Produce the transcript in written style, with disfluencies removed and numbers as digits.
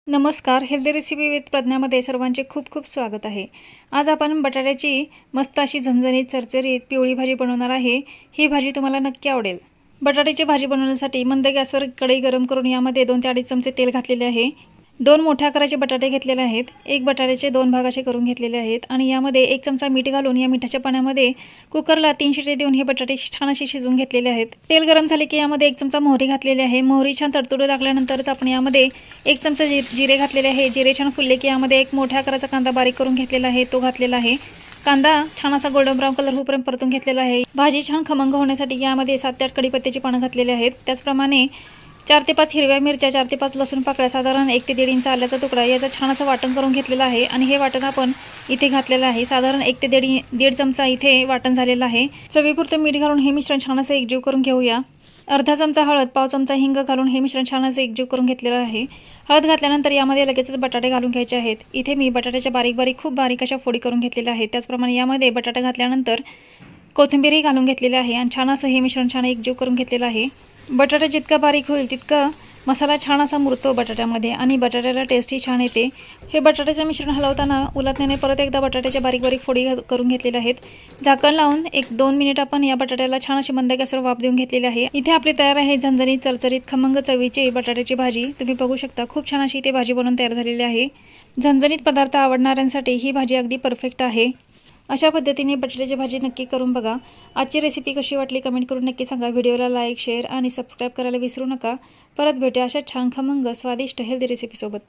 नमस्कार, healthy recipe with प्रज्ञामध्ये सर्वांचे खूप खूप स्वागत आहे। आज आपण बटाट्याची मस्त अशी झणझणीत चरचरीत पिवळी भाजी बनवणार आहे। ही भाजी तुम्हाला नक्की आवडेल। बटाट्याची भाजी बनवण्यासाठी मंद गॅसवर कढई गरम करून यामध्ये 2 ते 2.5 चमचे तेल घातलेले आहे। 2 मोठ्या आकाराचे बटाटे घेतलेले आहेत। एक बटाट्याचे 2 भाग असे करून घेतलेले आहेत आणि यामध्ये 1 चमचा मीठ घालून या मिठाच्या पाण्यामध्ये कुकरला 3 शिट्टे देऊन हे बटाटे छान असे शिजवून घेतलेले आहेत। तेल गरम झाले की यामध्ये 1 चमचा मोहरी घातलेली आहे। मोहरी छान तडतडू लागल्यानंतरच आपण यामध्ये 1 चमचा जिरे घातलेले आहे। जिरे छान फुलले की यामध्ये 1 मोठ्या आकाराचा कांदा बारीक करून घेतलेला आहे, तो घातलेला आहे। कांदा छान असा गोल्डन ब्राउन कलर होईपर्यंत परतून घेतलेला आहे। भाजी छान खमंग होण्यासाठी यामध्ये 7 ते 8 कढीपत्त्याची पानं घातलेली आहेत। त्याचप्रमाणे 4 ते 5 हिरव्या मिरच्या, 4 ते 5 लसूण पाकळ्या, साधारण 1 ते 1.5 इंच आल्याचा तुकडा याचं छान असं वाटण करून घेतलेलं आहे आणि हे वाटण आपण इथे घातलेलं आहे। साधारण 1 ते 1.5 चमचा इथे वाटण झालेलं आहे। चवीपुरतं मीठ घालून हे मिश्रण छान असं एकजीव करून घेऊया। अर्धा चमचा हळद, पाव चमचा हिंग घालून हे मिश्रण छान असं एकजीव करून घेतलेलं आहे। हळद घातल्यानंतर यामध्ये लगेचच बटाटे घालून घ्यायचे आहेत। इथे मी बटाट्याच्या खूप बारीक अशा फोडी करून घेतलेल्या आहेत। त्याचप्रमाणे यामध्ये बटाटा घातल्यानंतर कोथिंबीरही घालून घेतलेली आहे आणि छान असं हे मिश्रण छान एकजीव करून घेतलेलं आहे। बटाटा जितका बारीक होईल तितका मसाला छान असा मुरतो बटाट्यामध्ये आणि बटाट्याला टेस्टही छान येते। हे बटाट्याचे मिश्रण हलवताना उलटण्याने परत एकदा बटाट्याच्या बारीक फोडी करून घेतलेल्या आहेत। झाकण लावून 1-2 मिनिट आपण या बटाट्याला छान अशी मंद गॅसवर वाफ देऊन घेतलेली आहे। इथे आपली तयार आहे झणझणीत चरचरीत खमंग चवीची बटाट्याची भाजी। तुम्ही बघू शकता खूप छान अशी इथे भाजी बनवून तयार झालेली आहे। झणझणीत पदार्थ आवडणाऱ्यांसाठी ही भाजी अगदी परफेक्ट आहे। अशा पद्धतीने बटाट्याची भाजी नक्की करून बघा। आजची रेसिपी कशी वाटली कमेंट करून नक्की सांगा। व्हिडिओला लाईक, शेअर आणि सबस्क्राईब करायला विसरू नका। परत भेटूया अशा छान खमंग स्वादिष्ट हेल्दी रेसिपी सोबत।